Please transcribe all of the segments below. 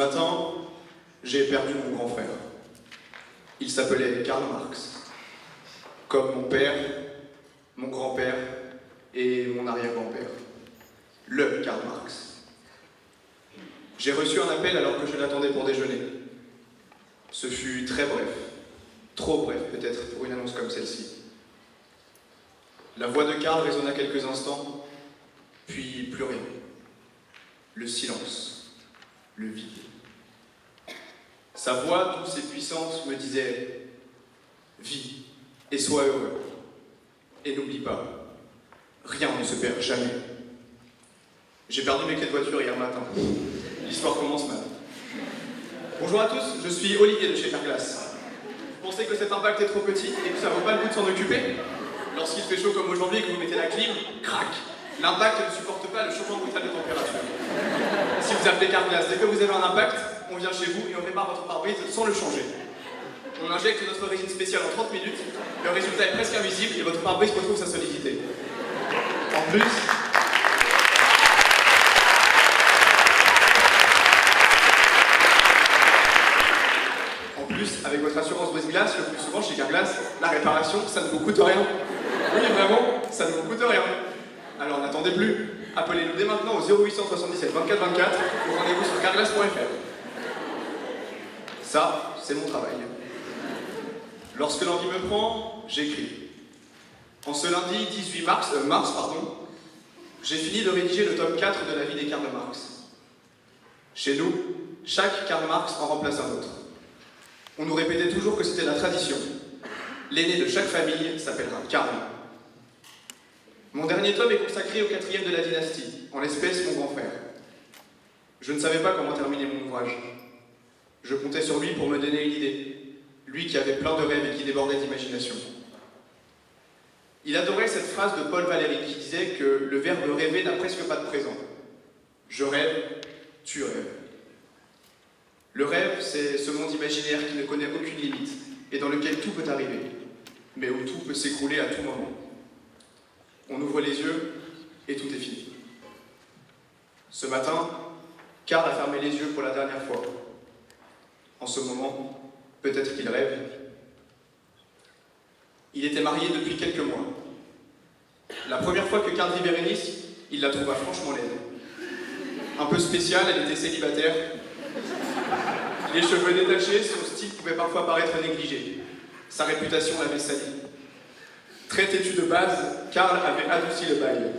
matin, j'ai perdu mon grand frère. Il s'appelait Karl Marx. Comme mon père, mon grand-père et mon arrière-grand-père. Le Karl Marx. J'ai reçu un appel alors que je l'attendais pour déjeuner. Ce fut très bref. Trop bref peut-être pour une annonce comme celle-ci. La voix de Karl résonna quelques instants, puis plus rien. Le silence, le vide. Sa voix douce et puissante me disait « Vis et sois heureux. Et n'oublie pas, rien ne se perd jamais. » J'ai perdu mes clés de voiture hier matin. L'histoire commence mal. Bonjour à tous, je suis Olivier de chez Carglass. Vous pensez que cet impact est trop petit et que ça vaut pas le coup de s'en occuper? Lorsqu'il fait chaud comme aujourd'hui et que vous mettez la clim, crac! L'impact ne supporte pas le changement brutal de température. Si vous appelez Carglass dès que vous avez un impact, on vient chez vous et on répare votre pare-brise sans le changer. On injecte notre résine spéciale en 30 minutes, le résultat est presque invisible et votre pare-brise retrouve sa solidité. En plus, avec votre assurance brise-glace, le plus souvent chez Carglass, la réparation, ça ne vous coûte rien. Oui, vraiment, ça ne vous coûte rien. Alors n'attendez plus, appelez-nous dès maintenant au 0877 24 24 ou rendez-vous sur carglass.fr. Ça, c'est mon travail. Lorsque l'envie me prend, j'écris. En ce lundi 18 mars, j'ai fini de rédiger le tome 4 de la vie des Karl Marx. Chez nous, chaque Karl Marx en remplace un autre. On nous répétait toujours que c'était la tradition. L'aîné de chaque famille s'appellera Karl. Mon dernier tome est consacré au 4e de la dynastie, en l'espèce mon grand frère. Je ne savais pas comment terminer mon ouvrage. Je comptais sur lui pour me donner une idée, lui qui avait plein de rêves et qui débordait d'imagination. Il adorait cette phrase de Paul Valéry qui disait que le verbe rêver n'a presque pas de présent. Je rêve, tu rêves. Le rêve, c'est ce monde imaginaire qui ne connaît aucune limite et dans lequel tout peut arriver, mais où tout peut s'écrouler à tout moment. On ouvre les yeux et tout est fini. Ce matin, Karl a fermé les yeux pour la dernière fois. En ce moment, peut-être qu'il rêve. Il était marié depuis quelques mois. La première fois que Karl vit Bérénice, il la trouva franchement laide. Un peu spéciale, elle était célibataire. Les cheveux détachés, son style pouvait parfois paraître négligé. Sa réputation l'avait sali. Très têtu de base, Karl avait adouci le bail.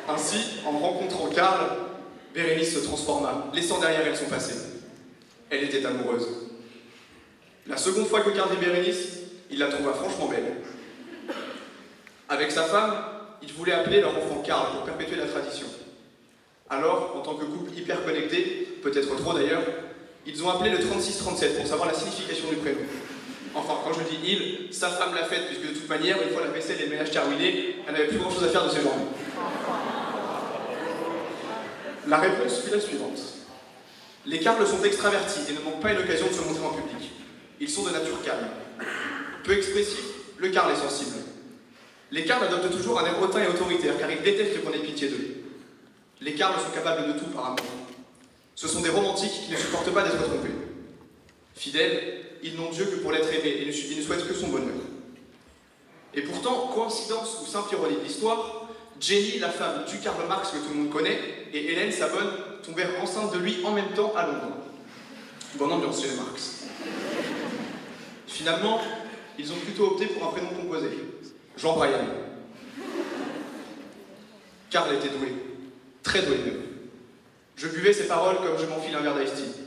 Ainsi, en rencontrant Karl, Bérénice se transforma, laissant derrière elle son passé. Elle était amoureuse. La seconde fois que Karl vit Bérénice, il la trouva franchement belle. Avec sa femme, ils voulaient appeler leur enfant Karl pour perpétuer la tradition. Alors, en tant que couple hyper connecté, peut-être trop d'ailleurs, ils ont appelé le 3637 pour savoir la signification du prénom. Enfin, quand je dis il, sa femme l'a faite, puisque de toute manière, une fois la vaisselle et le ménage terminés, elle n'avait plus grand-chose à faire de ses journées. La réponse fut la suivante. Les Karl sont extravertis et ne manquent pas une occasion de se montrer en public. Ils sont de nature calme. Peu expressifs, le Karl est sensible. Les Karl adoptent toujours un air hautain et autoritaire, car ils détestent qu'on ait pitié d'eux. Les Karl sont capables de tout par amour. Ce sont des romantiques qui ne supportent pas d'être trompés. Fidèles, ils n'ont Dieu que pour l'être aimé et ne souhaitent que son bonheur. Et pourtant, coïncidence ou simple ironie de l'histoire, Jenny, la femme du Karl Marx que tout le monde connaît, et Hélène, sa bonne, tombèrent enceintes de lui en même temps à Londres. Bonne ambiance chez les Marx. Finalement, ils ont plutôt opté pour un prénom composé. Jean-Brian. Karl était doué. Très doué même. Je buvais ses paroles comme je m'enfile un verre d'ice tea.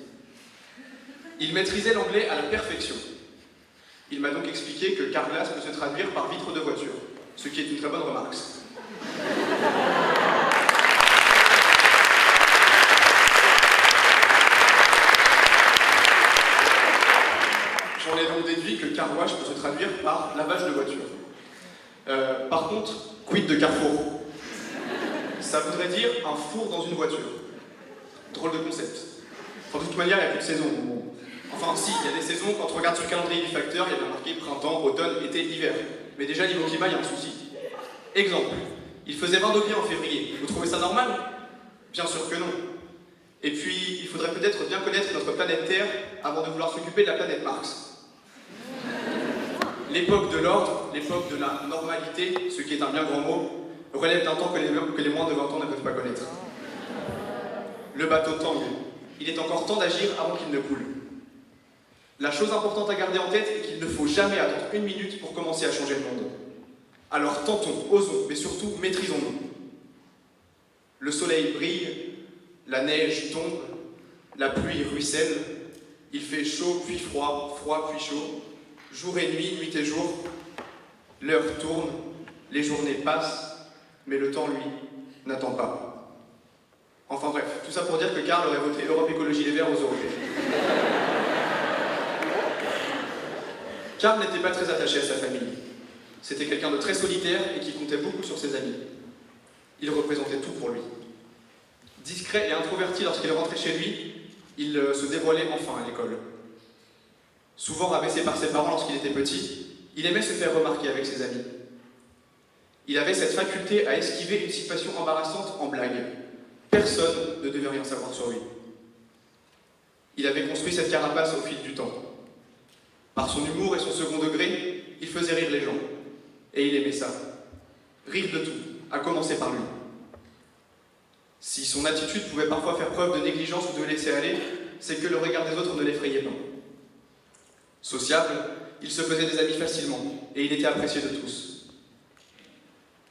Il maîtrisait l'anglais à la perfection. Il m'a donc expliqué que Carglass peut se traduire par vitre de voiture, ce qui est une très bonne remarque. J'en ai donc déduit que car wash peut se traduire par lavage de voiture. Par contre, quid de Carrefour? Ça voudrait dire un four dans une voiture. Drôle de concept. Enfin, de toute manière, il n'y a plus de saison. Enfin, si, il y a des saisons, quand on regarde sur le calendrier du facteur, il y a bien marqué printemps, automne, été, hiver. Mais déjà, niveau climat, il y a un souci. Exemple, il faisait 20 degrés en février. Vous trouvez ça normal? Bien sûr que non. Et puis, il faudrait peut-être bien connaître notre planète Terre avant de vouloir s'occuper de la planète Marx. L'époque de l'ordre, l'époque de la normalité, ce qui est un bien grand mot, relève d'un temps que les moins de 20 ans ne peuvent pas connaître. Le bateau tangue. Il est encore temps d'agir avant qu'il ne coule. La chose importante à garder en tête est qu'il ne faut jamais attendre 1 minute pour commencer à changer le monde. Alors tentons, osons, mais surtout maîtrisons-nous. Le soleil brille, la neige tombe, la pluie ruisselle, il fait chaud puis froid, froid puis chaud, jour et nuit, nuit et jour, l'heure tourne, les journées passent, mais le temps, lui, n'attend pas. Enfin bref, tout ça pour dire que Karl aurait voté Europe Écologie Les Verts aux Européens. Karl n'était pas très attaché à sa famille. C'était quelqu'un de très solitaire et qui comptait beaucoup sur ses amis. Il représentait tout pour lui. Discret et introverti lorsqu'il rentrait chez lui, il se dévoilait enfin à l'école. Souvent rabaissé par ses parents lorsqu'il était petit, il aimait se faire remarquer avec ses amis. Il avait cette faculté à esquiver une situation embarrassante en blague. Personne ne devait rien savoir sur lui. Il avait construit cette carapace au fil du temps. Par son humour et son second degré, il faisait rire les gens. Et il aimait ça. Rire de tout, à commencer par lui. Si son attitude pouvait parfois faire preuve de négligence ou de laisser aller, c'est que le regard des autres ne l'effrayait pas. Sociable, il se faisait des amis facilement, et il était apprécié de tous.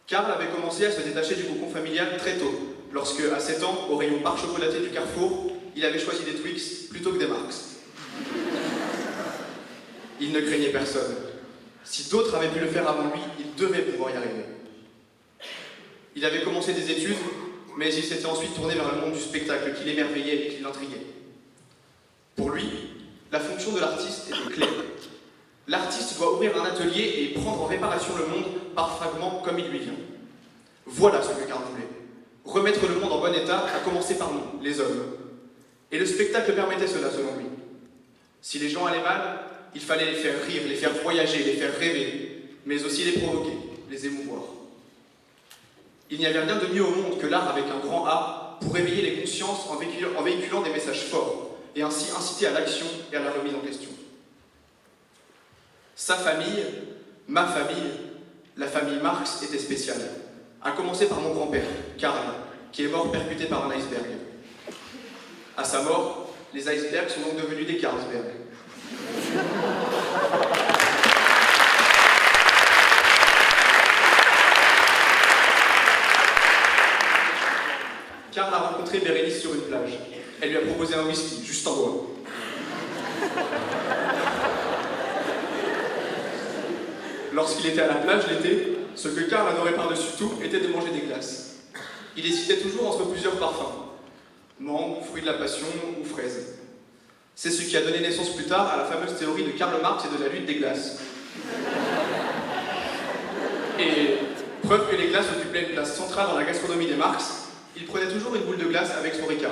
Karl avait commencé à se détacher du cocon familial très tôt, lorsque, à 7 ans, au rayon bar chocolaté du Carrefour, il avait choisi des Twix plutôt que des Marx. Il ne craignait personne. Si d'autres avaient pu le faire avant lui, il devait pouvoir y arriver. Il avait commencé des études, mais il s'était ensuite tourné vers le monde du spectacle qui l'émerveillait et qui l'intriguait. Pour lui, la fonction de l'artiste était claire. L'artiste doit ouvrir un atelier et prendre en réparation le monde par fragments comme il lui vient. Voilà ce que Karl voulait. Remettre le monde en bon état, à commencer par nous, les hommes. Et le spectacle permettait cela, selon lui. Si les gens allaient mal, il fallait les faire rire, les faire voyager, les faire rêver, mais aussi les provoquer, les émouvoir. Il n'y avait rien de mieux au monde que l'art avec un grand A pour réveiller les consciences en véhiculant des messages forts et ainsi inciter à l'action et à la remise en question. Sa famille, ma famille, la famille Marx était spéciale, à commencer par mon grand-père, Karl, qui est mort percuté par un iceberg. À sa mort, les icebergs sont donc devenus des Carlsberg. Karl a rencontré Bérénice sur une plage. Elle lui a proposé un whisky, juste en doigt. Lorsqu'il était à la plage l'été, ce que Karl adorait par-dessus tout était de manger des glaces. Il hésitait toujours entre plusieurs parfums. Mangue, fruit de la passion ou fraise. C'est ce qui a donné naissance plus tard à la fameuse théorie de Karl Marx et de la lutte des glaces. Et preuve que les glaces occupaient une place centrale dans la gastronomie des Marx, il prenait toujours une boule de glace avec son Ricard.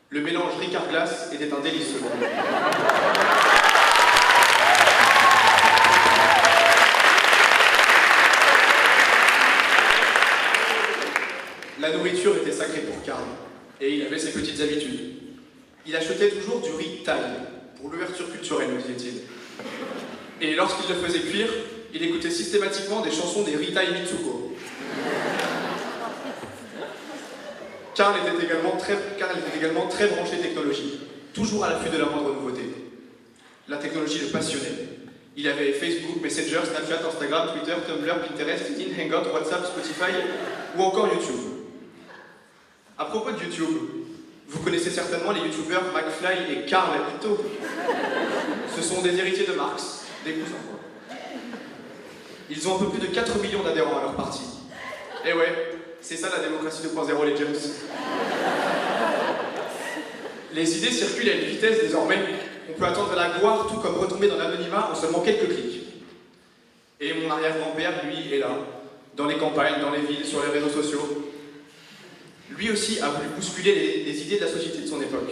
Le mélange Ricard-glace était un délice selon lui. La nourriture était sacrée pour Karl, et il avait ses petites habitudes. Il achetait toujours du riz thaï, pour l'ouverture culturelle, me disait-il. Et lorsqu'il le faisait cuire, il écoutait systématiquement des chansons des Rita Mitsuko. Karl était également très branché technologie, toujours à l'affût de la moindre nouveauté. La technologie le passionnait. Il avait Facebook, Messenger, Snapchat, Instagram, Twitter, Tumblr, Pinterest, LinkedIn, Hangout, WhatsApp, Spotify ou encore YouTube. À propos de YouTube, vous connaissez certainement les youtubeurs McFly et Karl Ito. Ce sont des héritiers de Marx, des cousins. Ils ont un peu plus de 4 millions d'adhérents à leur parti. Et ouais, c'est ça la démocratie 2.0, les James. Les idées circulent à une vitesse désormais. On peut attendre la gloire tout comme retomber dans l'anonymat en seulement quelques clics. Et mon arrière-grand-père, lui, est là, dans les campagnes, dans les villes, sur les réseaux sociaux. Lui aussi a voulu bousculer les idées de la société de son époque.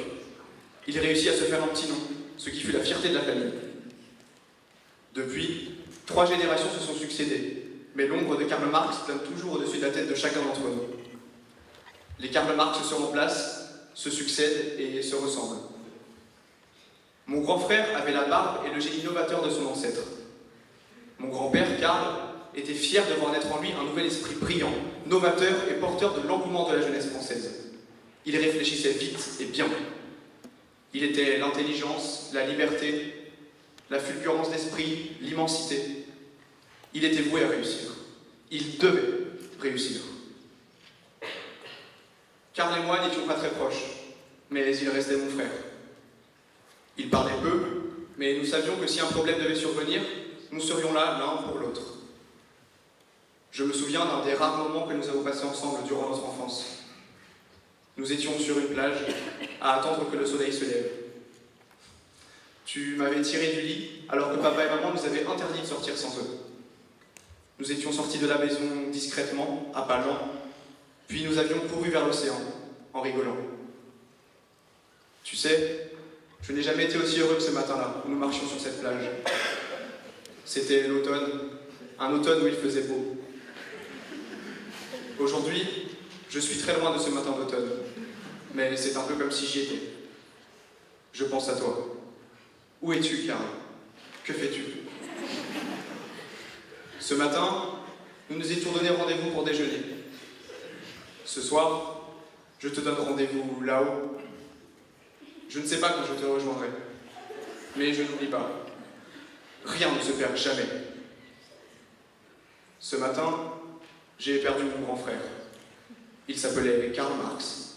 Il réussit à se faire un petit nom, ce qui fut la fierté de la famille. Depuis, 3 générations se sont succédées, mais l'ombre de Karl Marx plane toujours au-dessus de la tête de chacun d'entre nous. Les Karl Marx se remplacent, se succèdent et se ressemblent. Mon grand frère avait la barbe et le génie novateur de son ancêtre. Mon grand-père, Karl, était fier de voir naître en lui un nouvel esprit brillant, novateur et porteur de l'engouement de la jeunesse française. Il réfléchissait vite et bien. Il était l'intelligence, la liberté, la fulgurance d'esprit, l'immensité. Il était voué à réussir. Il devait réussir. Karl et moi n'étions pas très proches, mais il restait mon frère. Il parlait peu, mais nous savions que si un problème devait survenir, nous serions là l'un pour l'autre. Je me souviens d'un des rares moments que nous avons passés ensemble durant notre enfance. Nous étions sur une plage, à attendre que le soleil se lève. Tu m'avais tiré du lit, alors que papa et maman nous avaient interdit de sortir sans eux. Nous étions sortis de la maison discrètement, à pas lents, puis nous avions couru vers l'océan, en rigolant. Tu sais, je n'ai jamais été aussi heureux que ce matin-là, où nous marchions sur cette plage. C'était l'automne, un automne où il faisait beau. Aujourd'hui, je suis très loin de ce matin d'automne, mais c'est un peu comme si j'y étais. Je pense à toi. Où es-tu, Karl? Que fais-tu? Ce matin, nous nous étions donné rendez-vous pour déjeuner. Ce soir, je te donne rendez-vous là-haut. Je ne sais pas quand je te rejoindrai, mais je n'oublie pas. Rien ne se perd jamais. Ce matin, j'ai perdu mon grand frère. Il s'appelait Karl Marx.